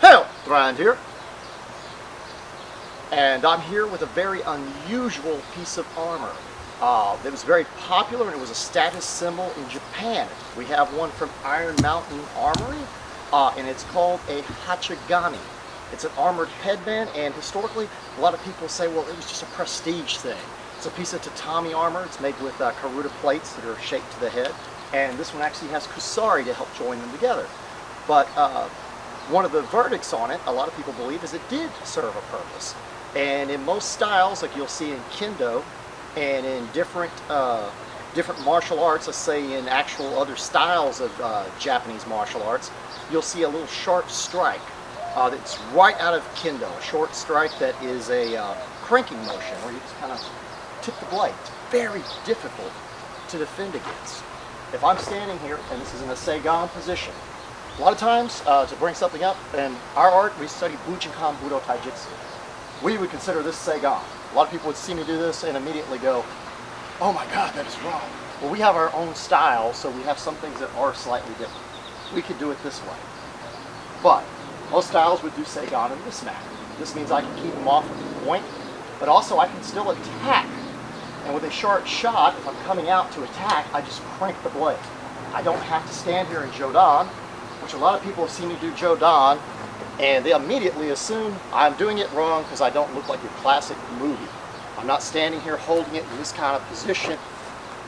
Hey, Thrand here. And I'm here with a very unusual piece of armor. It was very popular and it was a status symbol in Japan. We have one from Iron Mountain Armory, and it's called a Hachigane. It's an armored headband, and historically, a lot of people say, well, it was just a prestige thing. It's a piece of Tatami armor. It's made with Karuta plates that are shaped to the head, and this one actually has kusari to help join them together. But one of the verdicts on it, a lot of people believe, is it did serve a purpose. And in most styles, like you'll see in Kendo, and in different martial arts, let's say in actual other styles of Japanese martial arts, you'll see a little sharp strike that's right out of Kendo, a short strike that is a cranking motion, where you just kind of tip the blade. It's very difficult to defend against. If I'm standing here, and this is in a Seigan position, a lot of times, to bring something up, in our art, we study Bujinkan Budo Taijutsu. We would consider this Seigan. A lot of people would see me do this and immediately go, oh my God, that is wrong. Well, we have our own style, so we have some things that are slightly different. We could do it this way. But most styles would do Seigan in this manner. This means I can keep them off at the point, but also I can still attack. And with a sharp shot, if I'm coming out to attack, I just crank the blade. I don't have to stand here in Jodan, which a lot of people have seen me do Jodan, and they immediately assume I'm doing it wrong because I don't look like your classic movie. I'm not standing here holding it in this kind of position.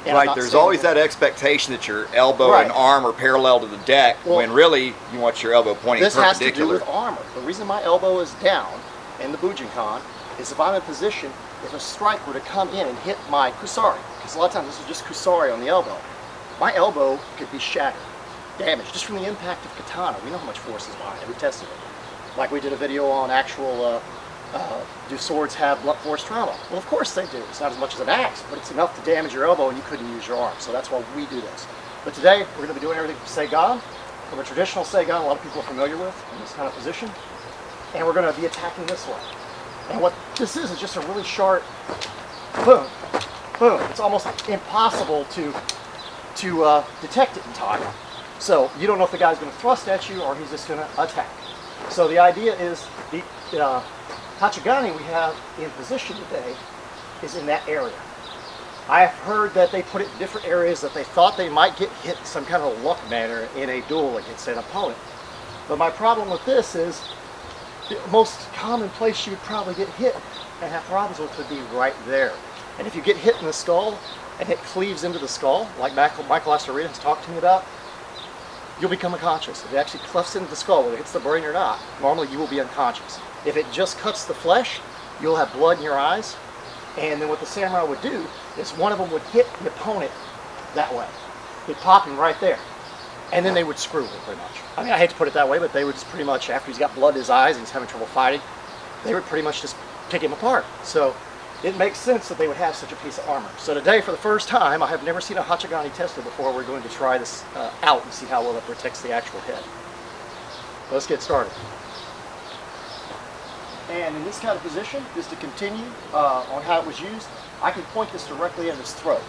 Right, there's always that expectation that your elbow and arm are parallel to the deck, when really you want your elbow pointing perpendicular. This has to do with armor. The reason my elbow is down in the Bujinkan is if I'm in position, if a strike were to come in and hit my kusari, because a lot of times this is just kusari on the elbow, my elbow could be shattered, damaged, just from the impact of katana. We know how much force is behind it. We tested it. Like we did a video on actual, do swords have blunt force trauma? Well, of course they do. It's not as much as an axe, but it's enough to damage your elbow and you couldn't use your arm. So that's why we do this. But today, we're going to be doing everything from Seigan, from a traditional Seigan a lot of people are familiar with in this kind of position. And we're going to be attacking this way. And what this is just a really sharp boom, boom. It's almost impossible to detect it in time. So you don't know if the guy's going to thrust at you or he's just going to attack. So the idea is the Hachigane we have in position today is in that area. I have heard that they put it in different areas that they thought they might get hit in some kind of luck manner in a duel against an opponent. But my problem with this is the most common place you would probably get hit and have problems with would be right there. And if you get hit in the skull and it cleaves into the skull, like Michael Astorita has talked to me about, you'll become unconscious. If it actually clefts into the skull, whether it hits the brain or not, normally you will be unconscious. If it just cuts the flesh, you'll have blood in your eyes. And then what the samurai would do is one of them would hit the opponent that way. They'd pop him right there. And then they would screw him pretty much. I mean, I hate to put it that way, but they would just pretty much, after he's got blood in his eyes and he's having trouble fighting, they would pretty much just pick him apart. So it makes sense that they would have such a piece of armor. So today, for the first time, I have never seen a Hachigane tested before. We're going to try this out and see how well it protects the actual head. Let's get started. And in this kind of position, just to continue on how it was used, I can point this directly at his throat.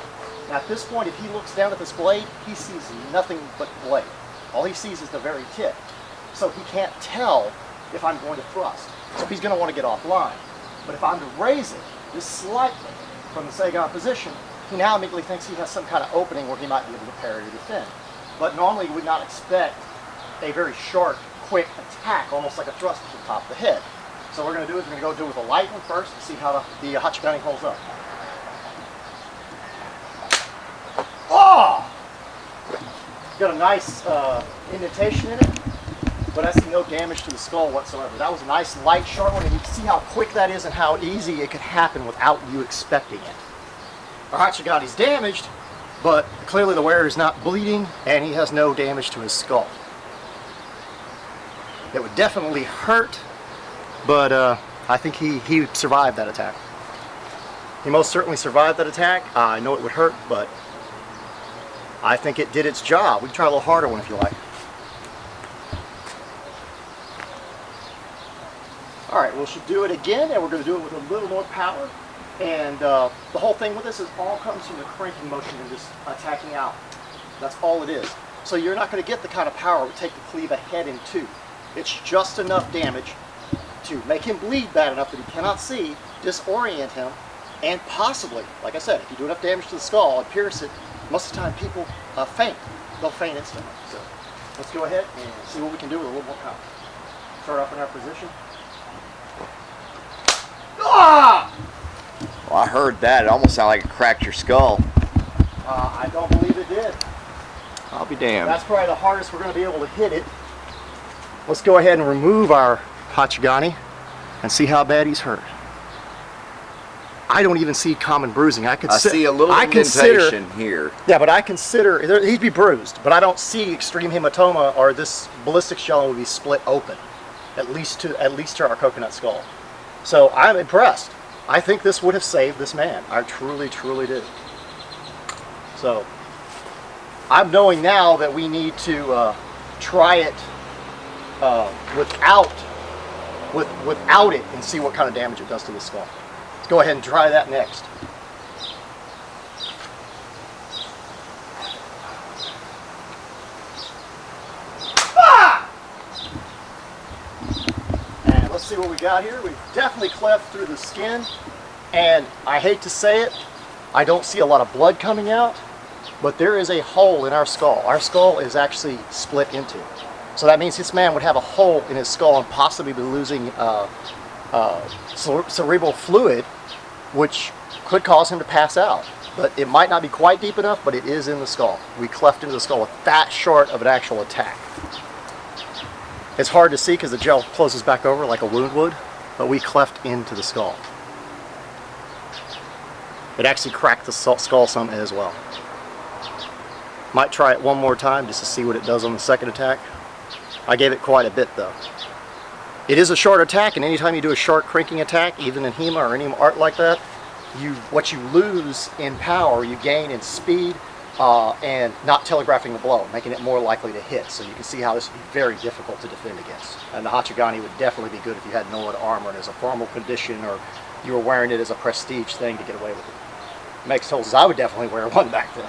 Now at this point, if he looks down at this blade, he sees nothing but blade. All he sees is the very tip. So he can't tell if I'm going to thrust. So he's going to want to get offline. But if I'm to raise it just slightly from the Seigan position, he now immediately thinks he has some kind of opening where he might be able to parry or defend. But normally you would not expect a very sharp, quick attack, almost like a thrust to the top of the head. So what we're going to do is we're going to go do with a light one first and see how the Hachigane holds up. Oh! Got a nice indentation in it, but I see no damage to the skull whatsoever. That was a nice light, sharp one, and you can see how quick that is and how easy it could happen without you expecting it. Our Hachigane's damaged, but clearly the wearer is not bleeding, and he has no damage to his skull. It would definitely hurt, but I think he survived that attack. He most certainly survived that attack. I know it would hurt, but I think it did its job. We can try a little harder one if you like. Alright, we should do it again, and we're going to do it with a little more power. And the whole thing with this is all comes from the cranking motion and just attacking out. That's all it is. So you're not going to get the kind of power it would take to cleave a head in two. It's just enough damage to make him bleed bad enough that he cannot see, disorient him, and possibly, like I said, if you do enough damage to the skull and pierce it, most of the time people faint. They'll faint instantly. So let's go ahead and see what we can do with a little more power. Start off in our position. Ah! Well, I heard that. It almost sounded like it cracked your skull. I don't believe it did. I'll be damned. That's probably the hardest we're going to be able to hit it. Let's go ahead and remove our Hachigane and see how bad he's hurt. I don't even see common bruising. I see a little indentation here. Yeah, but I consider he'd be bruised, but I don't see extreme hematoma or this ballistic shell would be split open, at least to our coconut skull. So I'm impressed. I think this would have saved this man. I truly, truly do. So I'm knowing now that we need to try it without it and see what kind of damage it does to the skull. Let's go ahead and try that next. Ah! And let's see what we got here. We've definitely cleft through the skin, and I hate to say it, I don't see a lot of blood coming out, but there is a hole in our skull. Our skull is actually split into. So that means this man would have a hole in his skull and possibly be losing cerebral fluid, which could cause him to pass out. But it might not be quite deep enough, but it is in the skull. We cleft into the skull with that short of an actual attack. It's hard to see because the gel closes back over like a wound would, but we cleft into the skull. It actually cracked the skull some as well. Might try it one more time just to see what it does on the second attack. I gave it quite a bit though. It is a short attack, and anytime you do a short cranking attack, even in HEMA or any art like that, what you lose in power, you gain in speed and not telegraphing the blow, making it more likely to hit. So you can see how this would be very difficult to defend against. And the Hachigane would definitely be good if you had no other armor and as a formal condition, or you were wearing it as a prestige thing to get away with it. Makes told I would definitely wear one back then.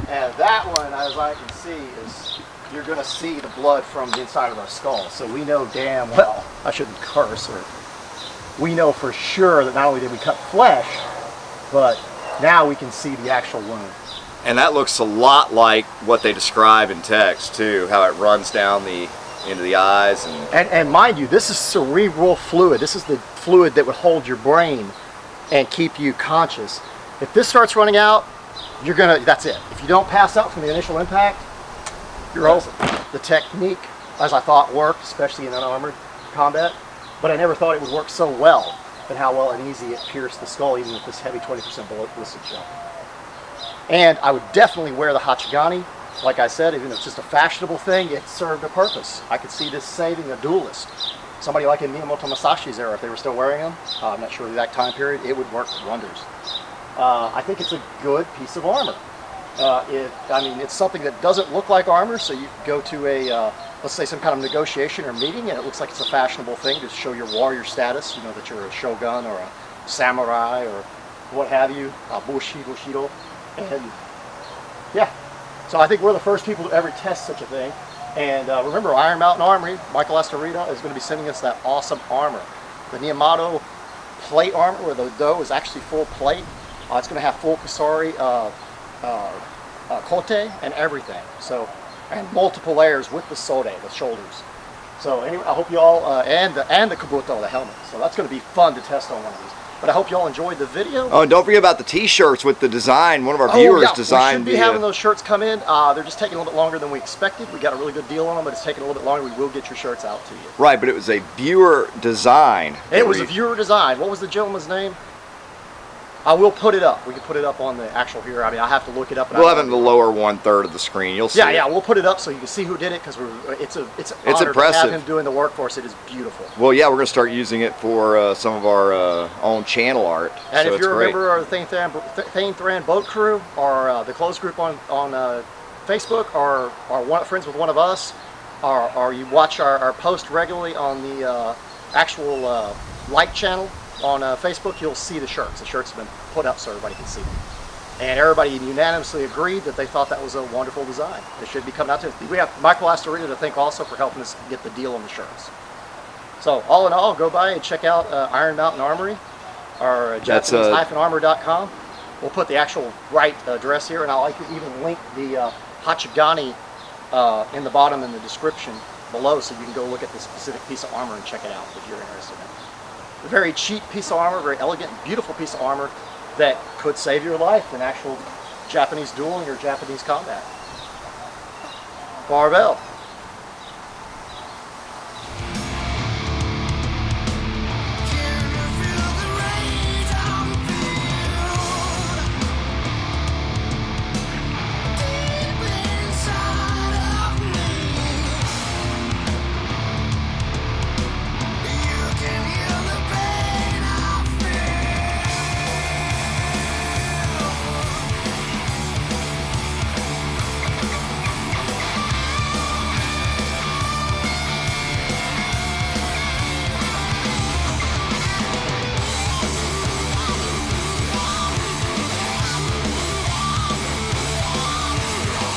And that one, as I can see, is you're going to see the blood from the inside of our skull. So we know damn well, I shouldn't curse, or we know for sure that not only did we cut flesh, but now we can see the actual wound. And that looks a lot like what they describe in text too, how it runs down into the eyes. And mind you, this is cerebral fluid. This is the fluid that would hold your brain and keep you conscious. If this starts running out, that's it. If you don't pass out from the initial impact, you're over. The technique, as I thought, worked, especially in unarmored combat, but I never thought it would work so well, and how well and easy it pierced the skull, even with this heavy 20% ballistic shell. And I would definitely wear the Hachigane. Like I said, even if it's just a fashionable thing, it served a purpose. I could see this saving a duelist. Somebody like in Miyamoto Masashi's era, if they were still wearing them, I'm not sure the exact time period, it would work wonders. I think it's a good piece of armor. It's something that doesn't look like armor, so you go to a, let's say some kind of negotiation or meeting, and it looks like it's a fashionable thing to show your warrior status, you know, that you're a shogun or a samurai or what have you, bushido. And yeah, so I think we're the first people to ever test such a thing. And remember, Iron Mountain Armory, Michael Astorita, is going to be sending us that awesome armor. The Niamato plate armor, where the dough is actually full plate. It's going to have full kusari kote and everything. So, and multiple layers with the sode, the shoulders. So anyway, I hope you all, and the kabuto, the helmet. So that's going to be fun to test on one of these. But I hope you all enjoyed the video. Oh, and don't forget about the t-shirts with the design. One of our viewers designed. We should be having those shirts come in. They're just taking a little bit longer than we expected. We got a really good deal on them, but it's taking a little bit longer. We will get your shirts out to you. Right, but it was a viewer design. It was a viewer design. What was the gentleman's name? I will put it up. We can put it up on the actual here. I mean, I have to look it up. We'll have it in the lower 1/3 of the screen. You'll see. Yeah, we'll put it up so you can see who did it, because it's impressive to have him doing the work for us. It is beautiful. Well, yeah, we're going to start using it for some of our own channel art. And so if you're a member of the Thrand Boat Crew, or the closed group on Facebook, or friends with one of us, or you watch our post regularly on the actual like channel on Facebook, you'll see the shirts. The shirts have been put up so everybody can see them. And everybody unanimously agreed that they thought that was a wonderful design. They should be coming out to it. We have Michael Astorita to thank also for helping us get the deal on the shirts. So all in all, go by and check out Iron Mountain Armory, or Japanese-armor.com. We'll put the actual right address here, and I'll even link the Hachigane in the bottom in the description below, so you can go look at the specific piece of armor and check it out if you're interested in it. A very cheap piece of armor, very elegant, beautiful piece of armor that could save your life in actual Japanese dueling or Japanese combat. Farewell.